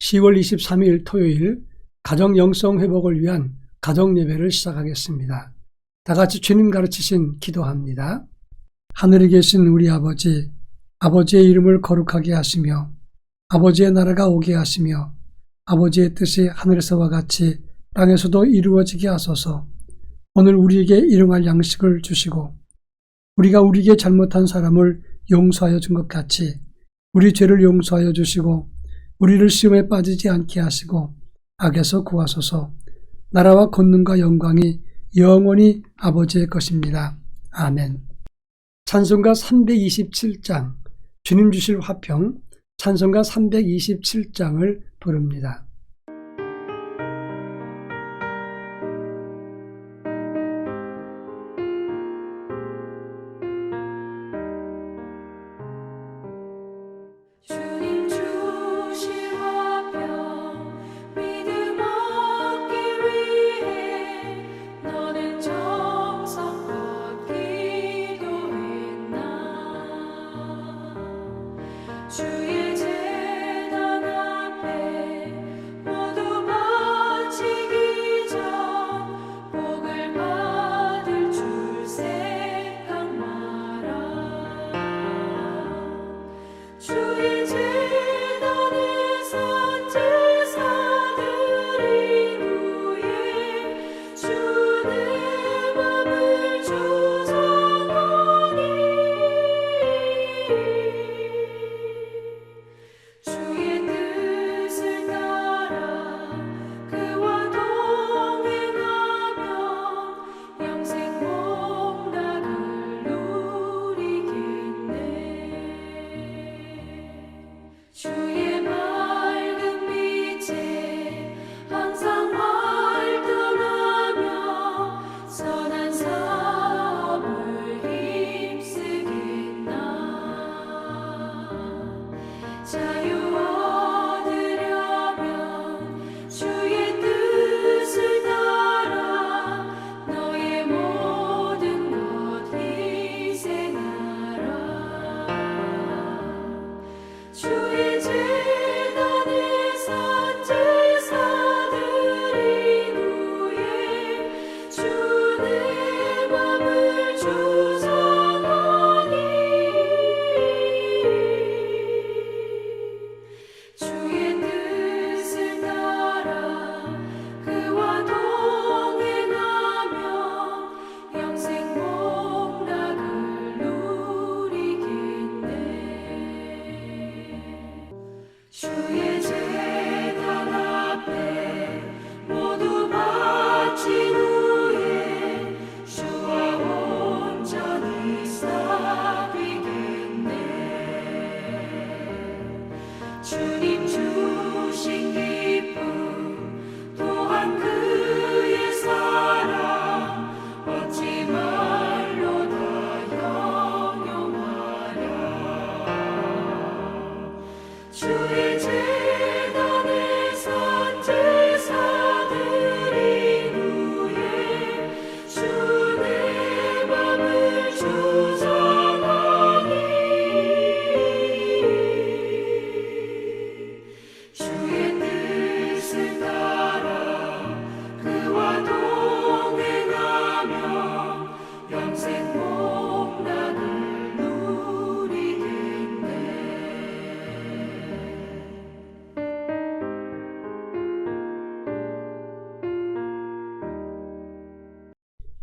10월 23일 토요일 가정 영성 회복을 위한 가정 예배를 시작하겠습니다. 다 같이 주님 가르치신 기도합니다. 하늘에 계신 우리 아버지, 아버지의 이름을 거룩하게 하시며 아버지의 나라가 오게 하시며 아버지의 뜻이 하늘에서와 같이 땅에서도 이루어지게 하소서. 오늘 우리에게 일용할 양식을 주시고 우리가 우리에게 잘못한 사람을 용서하여 준 것 같이 우리 죄를 용서하여 주시고 우리를 시험에 빠지지 않게 하시고 악에서 구하소서. 나라와 권능과 영광이 영원히 아버지의 것입니다. 아멘. 찬송가 327장, 주님 주실 화평, 찬송가 327장을 부릅니다.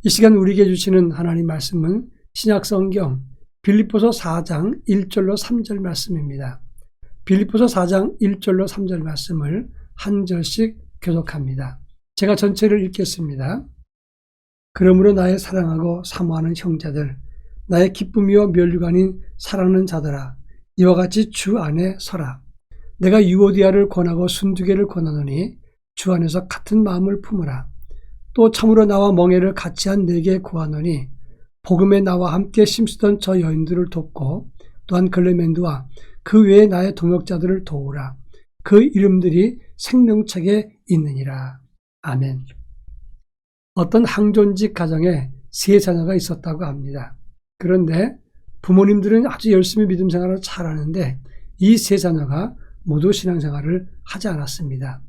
이 시간 우리에게 주시는 하나님 말씀은 신약성경 빌립보서 4장 1절로 3절 말씀입니다. 빌립보서 4장 1절로 3절 말씀을 한 절씩 교독합니다. 제가 전체를 읽겠습니다. 그러므로 나의 사랑하고 사모하는 형제들, 나의 기쁨이요 면류관인 사랑하는 자들아, 이와 같이 주 안에 서라. 내가 유오디아를 권하고 순두개를 권하노니 주 안에서 같은 마음을 품으라. 또 참으로 나와 멍에를 같이 한 네게 구하노니 복음에 나와 함께 심쓰던 저 여인들을 돕고 또한 글레멘드와 그 외에 나의 동역자들을 도우라. 그 이름들이 생명책에 있느니라. 아멘. 어떤 항존직 가정에 3자녀가 있었다고 합니다. 그런데 부모님들은 아주 열심히 믿음 생활을 잘하는데 이 3자녀가 모두 신앙생활을 하지 않았습니다.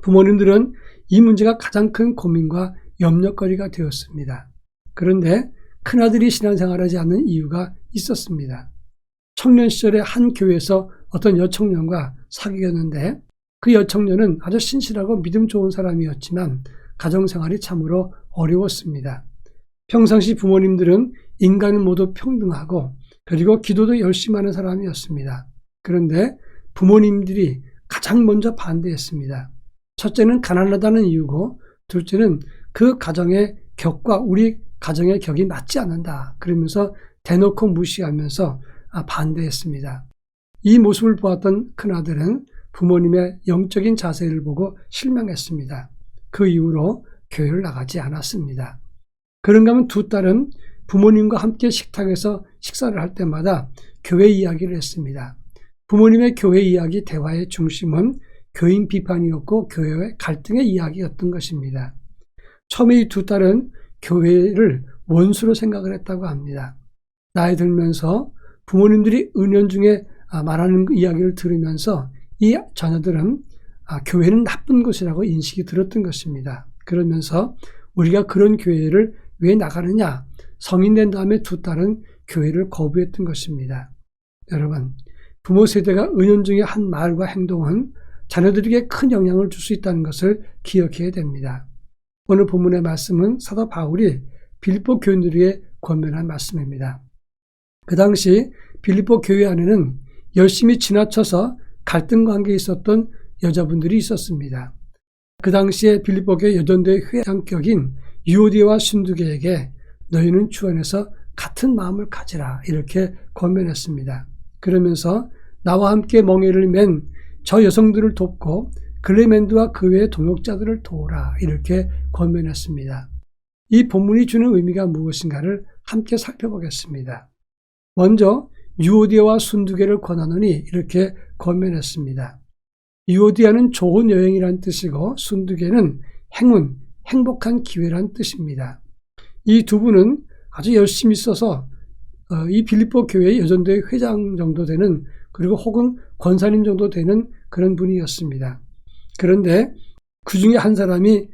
부모님들은 이 문제가 가장 큰 고민과 염려거리가 되었습니다. 그런데 큰아들이 신앙생활하지 않는 이유가 있었습니다. 청년 시절에 한 교회에서 어떤 여청년과 사귀었는데 그 여청년은 아주 신실하고 믿음 좋은 사람이었지만 가정생활이 참으로 어려웠습니다. 평상시 부모님들은 인간은 모두 평등하고 그리고 기도도 열심히 하는 사람이었습니다. 그런데 부모님들이 가장 먼저 반대했습니다. 첫째는 가난하다는 이유고 둘째는 그 가정의 격과 우리 가정의 격이 맞지 않는다. 그러면서 대놓고 무시하면서 반대했습니다. 이 모습을 보았던 큰아들은 부모님의 영적인 자세를 보고 실망했습니다. 그 이후로 교회를 나가지 않았습니다. 그런가 하면 두 딸은 부모님과 함께 식탁에서 식사를 할 때마다 교회 이야기를 했습니다. 부모님의 교회 이야기 대화의 중심은 교인 비판이었고 교회의 갈등의 이야기였던 것입니다. 처음에 이 두 딸은 교회를 원수로 생각을 했다고 합니다. 나이 들면서 부모님들이 은연중에 말하는 이야기를 들으면서 이 자녀들은 교회는 나쁜 곳이라고 인식이 들었던 것입니다. 그러면서 우리가 그런 교회를 왜 나가느냐? 성인 된 다음에 두 딸은 교회를 거부했던 것입니다. 여러분, 부모 세대가 은연중에 한 말과 행동은 자녀들에게 큰 영향을 줄 수 있다는 것을 기억해야 됩니다. 오늘 본문의 말씀은 사도 바울이 빌립보 교인들에게 권면한 말씀입니다. 그 당시 빌립보 교회 안에는 열심히 지나쳐서 갈등 관계에 있었던 여자분들이 있었습니다. 그 당시에 빌립보 교회 여전대 회장격인 유오디아와 순두계에게 너희는 주 안에서 같은 마음을 가지라 이렇게 권면했습니다. 그러면서 나와 함께 멍에를 맨 저 여성들을 돕고 글레멘드와 그 외의 동역자들을 도우라 이렇게 권면했습니다. 이 본문이 주는 의미가 무엇인가를 함께 살펴보겠습니다. 먼저 유오디아와 순두계를 권하노니 이렇게 권면했습니다. 유오디아는 좋은 여행이란 뜻이고 순두계는 행운, 행복한 기회란 뜻입니다. 이 두 분은 아주 열심히 써서 이 빌립보 교회의 여전대 회장 정도 되는 그리고 혹은 권사님 정도 되는 그런 분이었습니다. 그런데 그 중에 한 사람이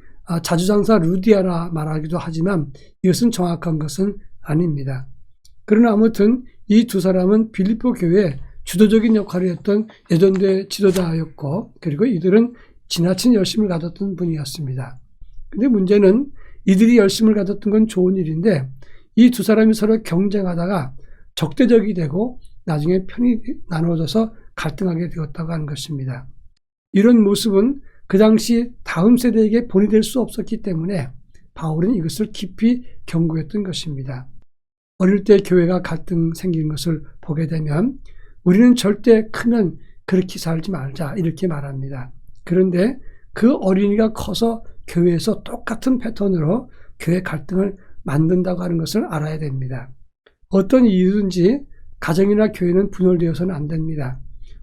자주장사 루디아라 말하기도 하지만 이것은 정확한 것은 아닙니다. 그러나 아무튼 이 두 사람은 빌립보 교회의 주도적인 역할을 했던 예전대 지도자였고 그리고 이들은 지나친 열심을 가졌던 분이었습니다. 근데 문제는 이들이 열심을 가졌던 건 좋은 일인데 이 두 사람이 서로 경쟁하다가 적대적이 되고 나중에 편이 나눠져서 갈등하게 되었다고 하는 것입니다. 이런 모습은 그 당시 다음 세대에게 본이 될 수 없었기 때문에 바울은 이것을 깊이 경고했던 것입니다. 어릴 때 교회가 갈등 생긴 것을 보게 되면 우리는 절대 크면 그렇게 살지 말자 이렇게 말합니다. 그런데 그 어린이가 커서 교회에서 똑같은 패턴으로 교회 갈등을 만든다고 하는 것을 알아야 됩니다. 어떤 이유든지 가정이나 교회는 분열되어서는 안 됩니다.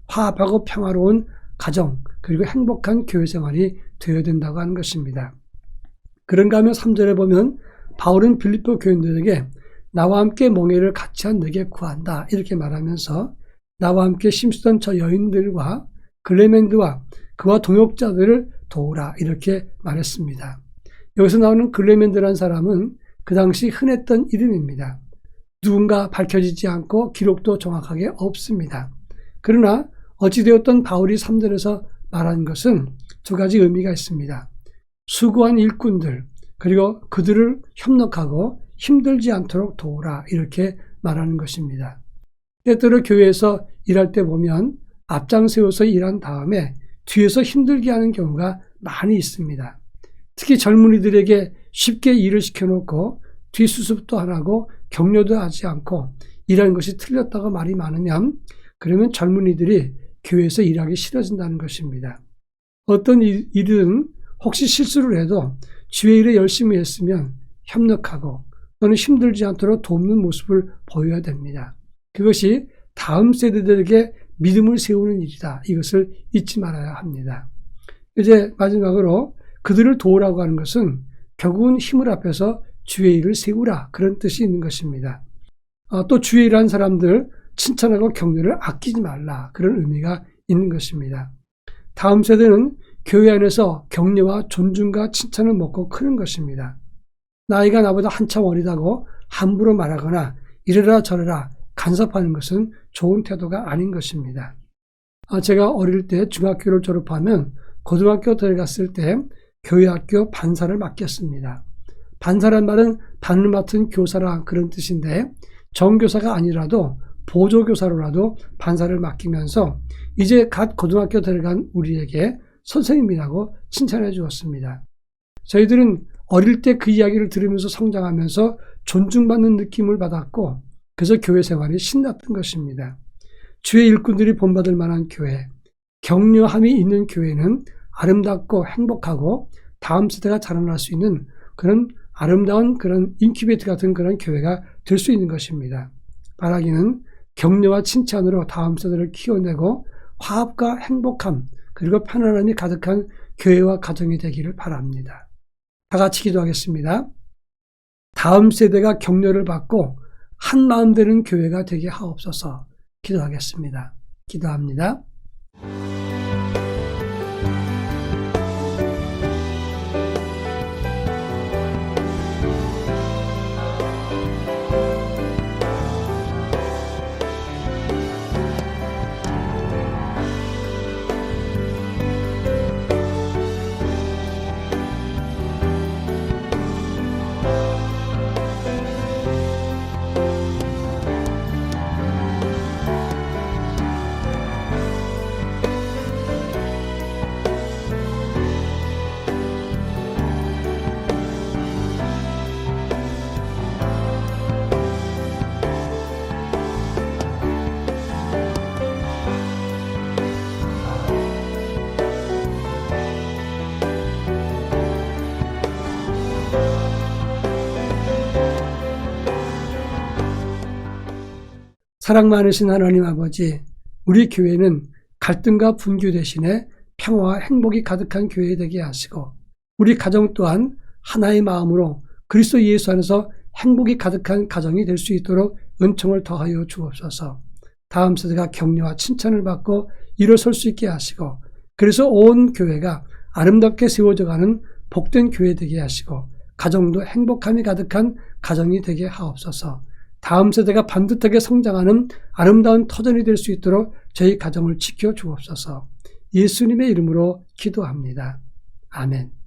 화합하고 평화로운 가정 그리고 행복한 교회 생활이 되어야 된다고 하는 것입니다. 그런가 하면 3절에 보면 바울은 빌립보 교인들에게 나와 함께 멍에를 같이 한 너에게 구한다 이렇게 말하면서 나와 함께 심쓰던 저 여인들과 글레멘드와 그와 동역자들을 도우라 이렇게 말했습니다. 여기서 나오는 글레멘드라는 사람은 그 당시 흔했던 이름입니다. 누군가 밝혀지지 않고 기록도 정확하게 없습니다. 그러나 어찌되었던 바울이 3절에서 말한 것은 두 가지 의미가 있습니다. 수고한 일꾼들 그리고 그들을 협력하고 힘들지 않도록 도우라 이렇게 말하는 것입니다. 때때로 교회에서 일할 때 보면 앞장 세워서 일한 다음에 뒤에서 힘들게 하는 경우가 많이 있습니다. 특히 젊은이들에게 쉽게 일을 시켜놓고 뒷수습도 안 하고 격려도 하지 않고 일하는 것이 틀렸다고 말이 많으면 그러면 젊은이들이 교회에서 일하기 싫어진다는 것입니다. 어떤 일은 혹시 실수를 해도 주의 일에 열심히 했으면 협력하고 또는 힘들지 않도록 돕는 모습을 보여야 됩니다. 그것이 다음 세대들에게 믿음을 세우는 일이다. 이것을 잊지 말아야 합니다. 이제 마지막으로 그들을 도우라고 하는 것은 결국은 힘을 합해서 주의 일을 세우라 그런 뜻이 있는 것입니다. 또 주의 일하는 사람들 칭찬하고 격려를 아끼지 말라. 그런 의미가 있는 것입니다. 다음 세대는 교회 안에서 격려와 존중과 칭찬을 먹고 크는 것입니다. 나이가 나보다 한참 어리다고 함부로 말하거나 이래라 저래라 간섭하는 것은 좋은 태도가 아닌 것입니다. 제가 어릴 때 중학교를 졸업하면 고등학교 들어갔을 때 교회학교 반사를 맡겼습니다. 반사란 말은 반을 맡은 교사라 그런 뜻인데 정교사가 아니라도 보조교사로라도 반사를 맡기면서 이제 갓 고등학교 들어간 우리에게 선생님이라고 칭찬해 주었습니다. 저희들은 어릴 때 그 이야기를 들으면서 성장하면서 존중받는 느낌을 받았고 그래서 교회 생활이 신났던 것입니다. 주의 일꾼들이 본받을 만한 교회, 격려함이 있는 교회는 아름답고 행복하고 다음 세대가 자라날 수 있는 그런 아름다운 그런 인큐베이터 같은 그런 교회가 될 수 있는 것입니다. 바라기는 격려와 칭찬으로 다음 세대를 키워내고 화합과 행복함 그리고 편안함이 가득한 교회와 가정이 되기를 바랍니다. 다 같이 기도하겠습니다. 다음 세대가 격려를 받고 한 마음 되는 교회가 되게 하옵소서. 기도하겠습니다. 기도합니다. 사랑 많으신 하나님 아버지, 우리 교회는 갈등과 분규 대신에 평화와 행복이 가득한 교회 되게 하시고 우리 가정 또한 하나의 마음으로 그리스도 예수 안에서 행복이 가득한 가정이 될 수 있도록 은총을 더하여 주옵소서. 다음 세대가 격려와 칭찬을 받고 일어설 수 있게 하시고 그래서 온 교회가 아름답게 세워져가는 복된 교회 되게 하시고 가정도 행복함이 가득한 가정이 되게 하옵소서. 다음 세대가 반듯하게 성장하는 아름다운 터전이 될 수 있도록 저희 가정을 지켜 주옵소서. 예수님의 이름으로 기도합니다. 아멘.